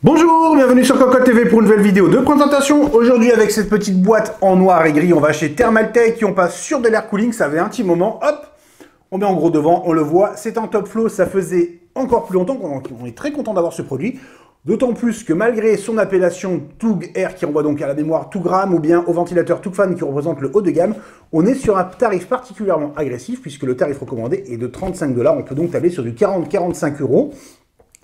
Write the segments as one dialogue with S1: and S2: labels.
S1: Bonjour, bienvenue sur Cocotte TV pour une nouvelle vidéo de présentation. Aujourd'hui avec cette petite boîte en noir et gris, on va chez Thermaltake, on passe sur de l'air cooling, ça fait un petit moment, hop, on met en gros devant, on le voit, c'est un top flow, ça faisait encore plus longtemps, on est très content d'avoir ce produit. D'autant plus que malgré son appellation TOUG Air qui renvoie donc à la mémoire TOUGRAM ou bien au ventilateur TOUGFAN qui représente le haut de gamme, on est sur un tarif particulièrement agressif puisque le tarif recommandé est de 35 $, on peut donc aller sur du 40-45 €.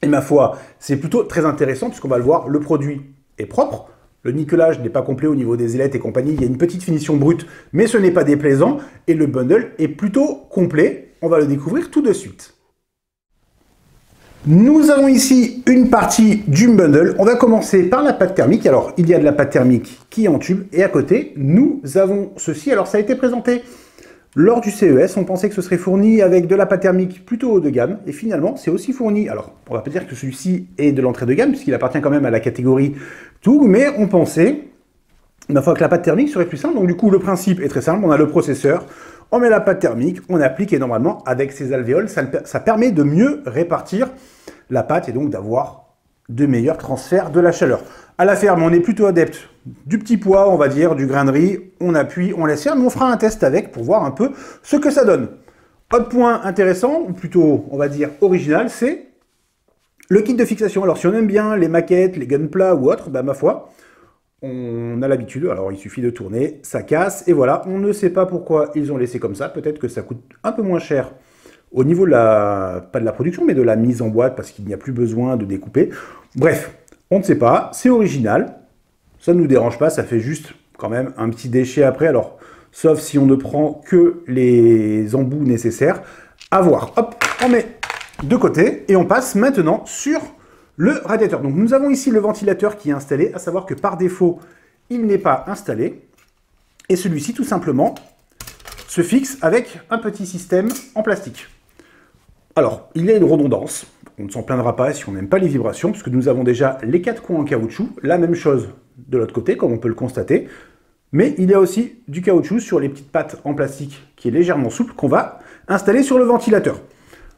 S1: Et ma foi, c'est plutôt très intéressant puisqu'on va le voir, le produit est propre, le nickelage n'est pas complet au niveau des ailettes et compagnie, il y a une petite finition brute, mais ce n'est pas déplaisant, et le bundle est plutôt complet, on va le découvrir tout de suite. Nous avons ici une partie du bundle, on va commencer par la pâte thermique, alors il y a de la pâte thermique qui est en tube, et à côté, nous avons ceci, alors ça a été présenté lors du CES, on pensait que ce serait fourni avec de la pâte thermique plutôt haut de gamme, et finalement, c'est aussi fourni. Alors, on va pas dire que celui-ci est de l'entrée de gamme, puisqu'il appartient quand même à la catégorie TOUG, mais on pensait, une fois que la pâte thermique serait plus simple. Donc du coup, le principe est très simple, on a le processeur, on met la pâte thermique, on applique, et normalement, avec ces alvéoles, ça permet de mieux répartir la pâte, et donc d'avoir de meilleurs transferts de la chaleur. À la ferme, on est plutôt adepte du petit pois, on va dire, du grain de riz, on appuie, on laisse faire, mais on fera un test avec pour voir un peu ce que ça donne. Autre point intéressant, ou plutôt, on va dire, original, c'est le kit de fixation. Alors, si on aime bien les maquettes, les gunpla ou autres, bah, ma foi, on a l'habitude, alors il suffit de tourner, ça casse, et voilà, on ne sait pas pourquoi ils ont laissé comme ça, peut-être que ça coûte un peu moins cher au niveau de la, pas de la production, mais de la mise en boîte, parce qu'il n'y a plus besoin de découper. Bref, on ne sait pas, c'est original, ça ne nous dérange pas, ça fait juste quand même un petit déchet après, alors, sauf si on ne prend que les embouts nécessaires. À voir. Hop, on met de côté, et on passe maintenant sur le radiateur. Donc nous avons ici le ventilateur qui est installé, à savoir que par défaut, il n'est pas installé, et celui-ci, tout simplement, se fixe avec un petit système en plastique. Alors, il y a une redondance, on ne s'en plaindra pas si on n'aime pas les vibrations, puisque nous avons déjà les 4 coins en caoutchouc, la même chose de l'autre côté, comme on peut le constater, mais il y a aussi du caoutchouc sur les petites pattes en plastique qui est légèrement souple, qu'on va installer sur le ventilateur.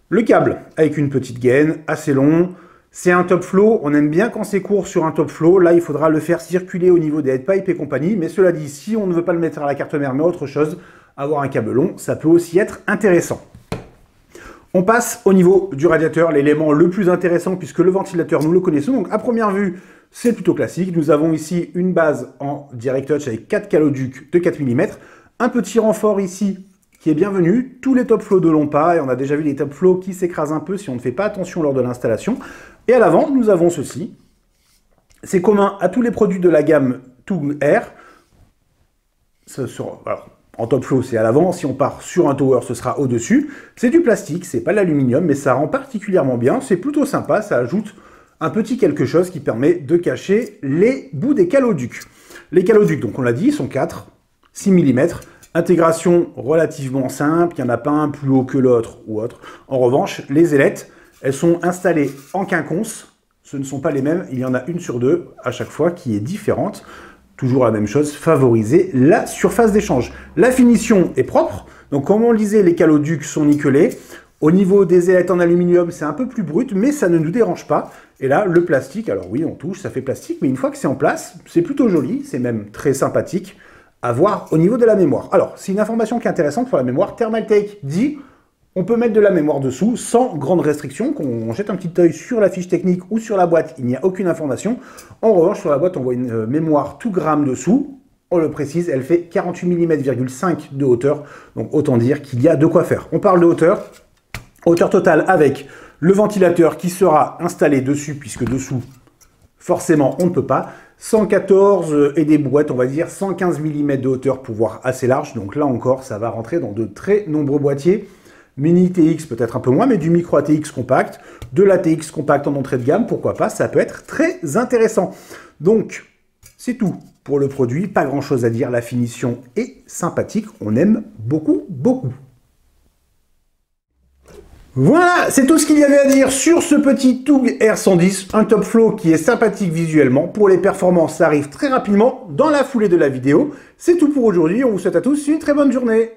S1: Le câble, avec une petite gaine, assez long, c'est un top flow, on aime bien quand c'est court sur un top flow, là il faudra le faire circuler au niveau des headpipes et compagnie, mais cela dit, si on ne veut pas le mettre à la carte mère, mais autre chose, avoir un câble long, ça peut aussi être intéressant. On passe au niveau du radiateur, l'élément le plus intéressant puisque le ventilateur, nous le connaissons. Donc à première vue, c'est plutôt classique. Nous avons ici une base en direct touch avec 4 caloducs de 4 mm. Un petit renfort ici qui est bienvenu. Tous les top flows ne l'ont pas et on a déjà vu les top flows qui s'écrasent un peu si on ne fait pas attention lors de l'installation. Et à l'avant, nous avons ceci. C'est commun à tous les produits de la gamme TOUG Air. Alors, en top flow, c'est à l'avant. Si on part sur un tower, ce sera au-dessus. C'est du plastique, c'est pas de l'aluminium, mais ça rend particulièrement bien. C'est plutôt sympa, ça ajoute un petit quelque chose qui permet de cacher les bouts des caloducs. Les caloducs, donc on l'a dit, sont 4, 6 mm. Intégration relativement simple, il n'y en a pas un plus haut que l'autre ou autre. En revanche, les ailettes, elles sont installées en quinconce. Ce ne sont pas les mêmes, il y en a une sur deux à chaque fois qui est différente. Toujours la même chose, favoriser la surface d'échange. La finition est propre, donc comme on le disait, les caloducs sont nickelés. Au niveau des ailettes en aluminium, c'est un peu plus brut, mais ça ne nous dérange pas. Et là, le plastique, alors oui, on touche, ça fait plastique, mais une fois que c'est en place, c'est plutôt joli, c'est même très sympathique à voir au niveau de la mémoire. Alors, c'est une information qui est intéressante pour la mémoire. Thermaltake dit on peut mettre de la mémoire dessous sans grande restriction. Qu'on jette un petit œil sur la fiche technique ou sur la boîte, il n'y a aucune information. En revanche, sur la boîte, on voit une mémoire TOUGRAM dessous. On le précise, elle fait 48 mm,5 mm de hauteur. Donc autant dire qu'il y a de quoi faire. On parle de hauteur. Hauteur totale avec le ventilateur qui sera installé dessus, puisque dessous, forcément, on ne peut pas. 114 et des boîtes, on va dire 115 mm de hauteur pour voir assez large. Donc là encore, ça va rentrer dans de très nombreux boîtiers. Mini TX peut-être un peu moins, mais du micro ATX compact, de l'ATX compact en entrée de gamme, pourquoi pas, ça peut être très intéressant. Donc, c'est tout pour le produit, pas grand-chose à dire, la finition est sympathique, on aime beaucoup, beaucoup. Voilà, c'est tout ce qu'il y avait à dire sur ce petit TOUG R110, un top flow qui est sympathique visuellement. Pour les performances, ça arrive très rapidement dans la foulée de la vidéo. C'est tout pour aujourd'hui, on vous souhaite à tous une très bonne journée.